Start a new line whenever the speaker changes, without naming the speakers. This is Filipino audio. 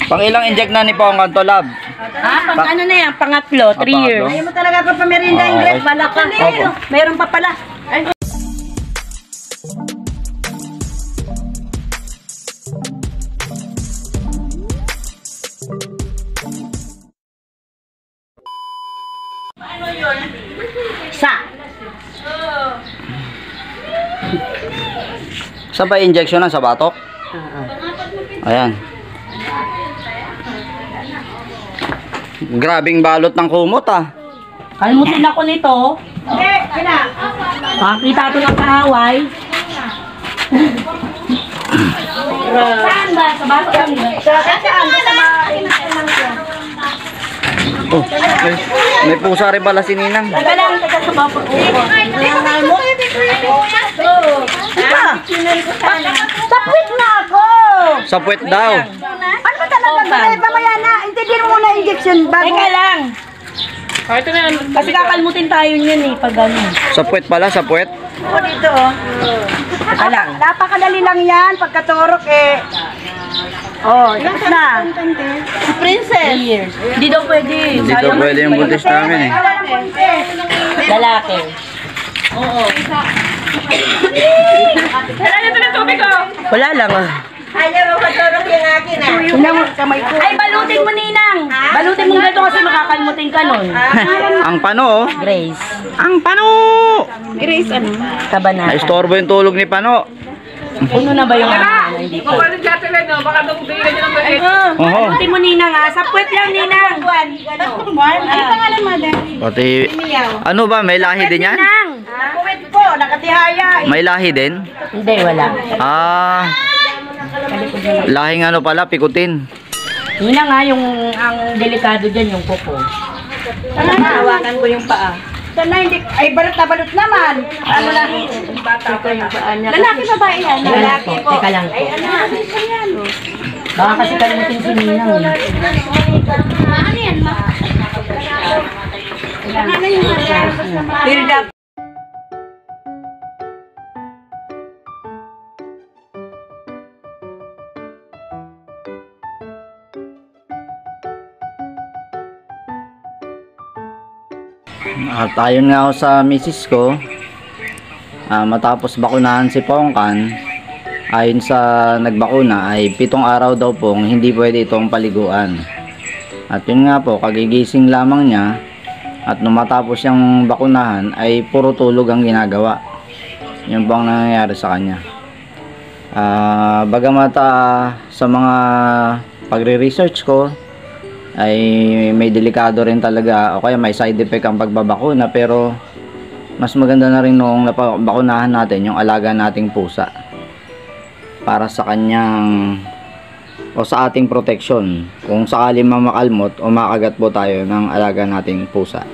Pang ilang inject na ni Pongkan to, lab?
Pang ano na yan? Pangatlo, 3 years.
Ayaw mo talaga ako pa merinda, Ingrid. Balak ka. Mayroon pa pala.
Saan ba injection na? Sa batok? Ayan. Grabing balot ng kumot ah.
Kalmutin ako nito. Makakita ito ng kahaway. Saan ba? Sa batok lang ba?
Oh, may pusa rin pala si Ninang.
Teka lang, teka sa batok.
Sapwit na ako!
Sa puwet daw.
Ano ba talaga? Mamaya na, intindihin mo muna injection bago.
Teka lang. Kasi kakalmutin tayo yun eh, pag ano.
Sa puwet pala, sa puwet.
O dito oh.
Teka lang.
Napakadali lang yan, pagkaturok eh. Oh, tapos na.
Si Princess. 3 years. Hindi daw pwede.
Hindi daw pwede yung buntis namin eh.
Lalaki. Oo. Kailan ito ng tubig ko? Wala lang ah.
Ayaw mo paturok yung akin ah.
Ay, balutin mo, Ninang. Balutin mo ganito kasi makakalmutin ka nun.
Ang pano oh.
Grace.
Ang pano!
Grace ano? Kabanata.
Naistorbo yung tulog ni Pano.
Puno na ba yung ano? Hindi pa.
Oho.
Balutin mo, Ninang ah. Sa puwet lang, Ninang.
Ano pangalan mo din?
Pati, ano ba? May lahi din yan?
Ninang.
Nakuwit po, nakatihaya.
May lahi din?
Hindi, wala.
Ah, lahing ano pala, pikutin.
Ninang ah, ang delikado dyan yung kuko.
Hawakan ko yung paa. Sana hindi, ay balot na balot naman. Ano lang, bata ko yung paa niya. Lalaki ba ba yan? Lalaki po.
Teka lang po. Baka kasi kalmutin si Ninang.
Ano yan ma? Ano yung
At ayon nga ako sa misis ko, matapos bakunahan si Pongkan, ayon sa nagbakuna ay 7 araw daw pong hindi pwede itong paliguan. At yun nga po, kagigising lamang niya at nung matapos yung bakunahan ay puro tulog ang ginagawa. Yun po ang nangyayari sa kanya. Bagamat sa mga pagre-research ko ay may delikado rin talaga o kaya may side effect ang pagbabakuna, pero mas maganda na rin noong napabakunahan natin yung alaga nating pusa para sa kanyang o sa ating protection kung sakali mamakalmot o makagat po tayo ng alaga nating pusa.